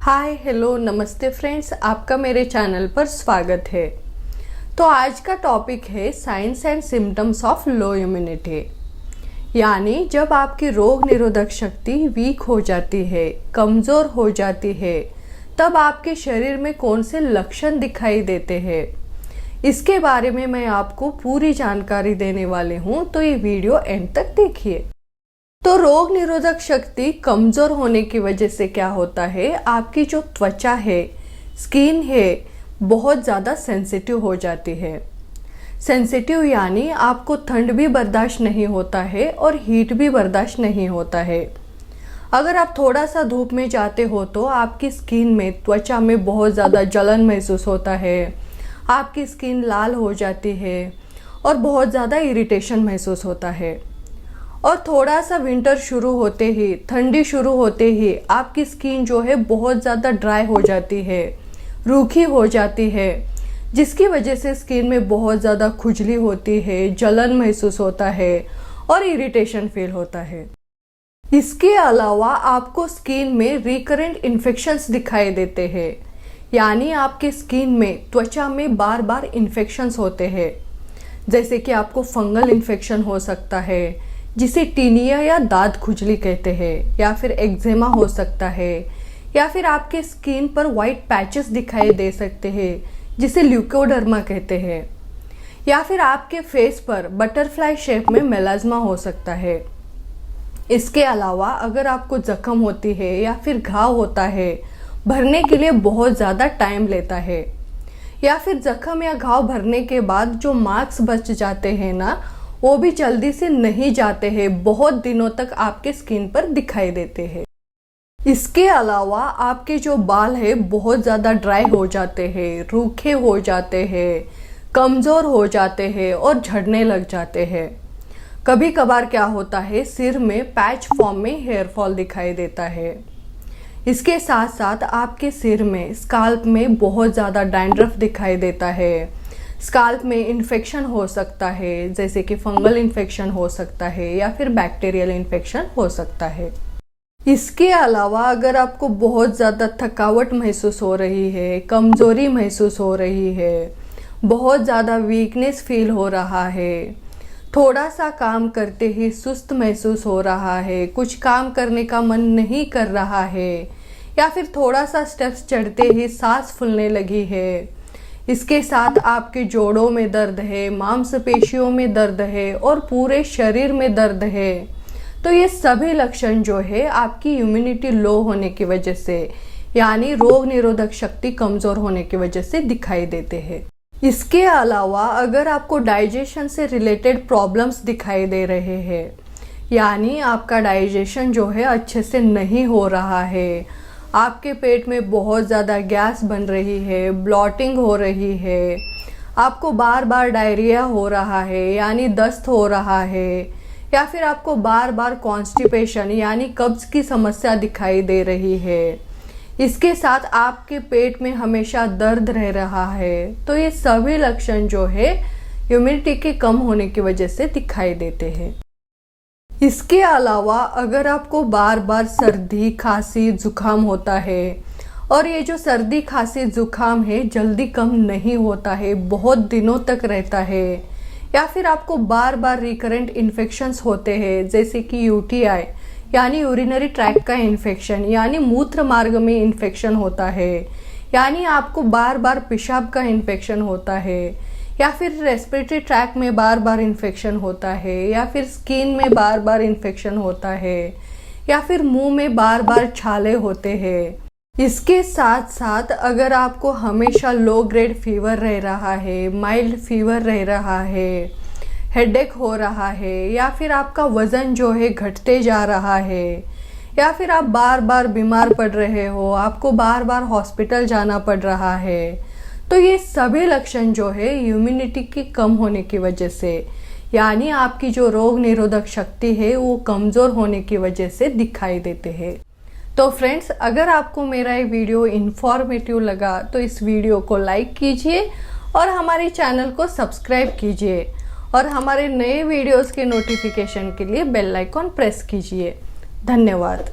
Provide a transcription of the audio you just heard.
Hi hello नमस्ते friends, आपका मेरे चैनल पर स्वागत है। तो आज का टॉपिक है science and symptoms of low immunity, यानी जब आपकी रोग निरोधक शक्ति वीक हो जाती है, कमज़ोर हो जाती है, तब आपके शरीर में कौन से लक्षण दिखाई देते हैं। इसके बारे में मैं आपको पूरी जानकारी देने वाले हूँ, तो ये वीडियो एंड तक देखिए। तो रोग निरोधक शक्ति कमज़ोर होने की वजह से क्या होता है, आपकी जो त्वचा है, स्किन है, बहुत ज़्यादा सेंसिटिव हो जाती है। सेंसिटिव यानी आपको ठंड भी बर्दाश्त नहीं होता है और हीट भी बर्दाश्त नहीं होता है। अगर आप थोड़ा सा धूप में जाते हो तो आपकी स्किन में, त्वचा में बहुत ज़्यादा जलन महसूस होता है, आपकी स्किन लाल हो जाती है और बहुत ज़्यादा इरिटेशन महसूस होता है। और थोड़ा सा विंटर शुरू होते ही, ठंडी शुरू होते ही आपकी स्किन जो है बहुत ज़्यादा ड्राई हो जाती है, रूखी हो जाती है, जिसकी वजह से स्किन में बहुत ज़्यादा खुजली होती है, जलन महसूस होता है और इरिटेशन फील होता है। इसके अलावा आपको स्किन में रिकरेंट इन्फेक्शंस दिखाई देते हैं, यानी आपके स्किन में, त्वचा में बार बार इन्फेक्शंस होते हैं। जैसे कि आपको फंगल इन्फेक्शन हो सकता है, जिसे टीनिया या दाद खुजली कहते हैं, या फिर एक्जेमा हो सकता है, या फिर आपके स्किन पर वाइट पैचेस दिखाई दे सकते हैं, जिसे ल्यूकोडर्मा कहते हैं, या फिर आपके फेस पर बटरफ्लाई शेप में मेलाज्मा हो सकता है। इसके अलावा अगर आपको जख्म होती है या फिर घाव होता है, भरने के लिए बहुत ज़्यादा टाइम लेता है, या फिर जख्म या घाव भरने के बाद जो मार्क्स बच जाते हैं ना, वो भी जल्दी से नहीं जाते हैं, बहुत दिनों तक आपके स्किन पर दिखाई देते हैं। इसके अलावा आपके जो बाल है बहुत ज़्यादा ड्राई हो जाते हैं, रूखे हो जाते हैं, कमज़ोर हो जाते हैं और झड़ने लग जाते हैं। कभी कभार क्या होता है, सिर में पैच फॉर्म में हेयर फॉल दिखाई देता है। इसके साथ साथ आपके सिर में, स्काल्प में बहुत ज़्यादा डैंड्रफ दिखाई देता है। स्काल्प में इन्फेक्शन हो सकता है, जैसे कि फंगल इन्फेक्शन हो सकता है या फिर बैक्टीरियल इन्फेक्शन हो सकता है। इसके अलावा अगर आपको बहुत ज़्यादा थकावट महसूस हो रही है, कमज़ोरी महसूस हो रही है, बहुत ज़्यादा वीकनेस फील हो रहा है, थोड़ा सा काम करते ही सुस्त महसूस हो रहा है, कुछ काम करने का मन नहीं कर रहा है, या फिर थोड़ा सा स्टेप्स चढ़ते ही सांस फूलने लगी है, इसके साथ आपके जोड़ों में दर्द है, मांसपेशियों में दर्द है और पूरे शरीर में दर्द है, तो ये सभी लक्षण जो है आपकी इम्यूनिटी लो होने की वजह से, यानी रोग निरोधक शक्ति कमज़ोर होने की वजह से दिखाई देते हैं। इसके अलावा अगर आपको डाइजेशन से रिलेटेड प्रॉब्लम्स दिखाई दे रहे हैं, यानी आपका डाइजेशन जो है अच्छे से नहीं हो रहा है, आपके पेट में बहुत ज़्यादा गैस बन रही है, ब्लॉटिंग हो रही है, आपको बार बार डायरिया हो रहा है यानी दस्त हो रहा है, या फिर आपको बार बार कॉन्स्टिपेशन यानी कब्ज की समस्या दिखाई दे रही है, इसके साथ आपके पेट में हमेशा दर्द रह रहा है, तो ये सभी लक्षण जो है इम्यूनिटी के कम होने की वजह से दिखाई देते हैं। इसके अलावा अगर आपको बार बार सर्दी, खांसी, जुकाम होता है और ये जो सर्दी, खांसी, जुकाम है जल्दी कम नहीं होता है, बहुत दिनों तक रहता है, या फिर आपको बार बार रिकरेंट इन्फेक्शंस होते हैं, जैसे कि यूटीआई यानी यूरिनरी ट्रैक्ट का इन्फेक्शन, यानी मूत्र मार्ग में इन्फेक्शन होता है, यानी आपको बार बार पेशाब का इन्फेक्शन होता है, या फिर रेस्पिरेटरी ट्रैक में बार बार इन्फेक्शन होता है, या फिर स्किन में बार बार इन्फेक्शन होता है, या फिर मुंह में बार बार छाले होते हैं। इसके साथ साथ अगर आपको हमेशा लो ग्रेड फीवर रह रहा है, माइल्ड फीवर रह रहा है, हेडेक हो रहा है, या फिर आपका वज़न जो है घटते जा रहा है, या फिर आप बार बार बीमार पड़ रहे हो, आपको बार बार हॉस्पिटल जाना पड़ रहा है, तो ये सभी लक्षण जो है इम्यूनिटी के कम होने की वजह से, यानी आपकी जो रोग निरोधक शक्ति है वो कमज़ोर होने की वजह से दिखाई देते हैं। तो फ्रेंड्स, अगर आपको मेरा ये वीडियो इन्फॉर्मेटिव लगा तो इस वीडियो को लाइक कीजिए और हमारे चैनल को सब्सक्राइब कीजिए और हमारे नए वीडियोस के नोटिफिकेशन के लिए बेल आइकॉन प्रेस कीजिए। धन्यवाद।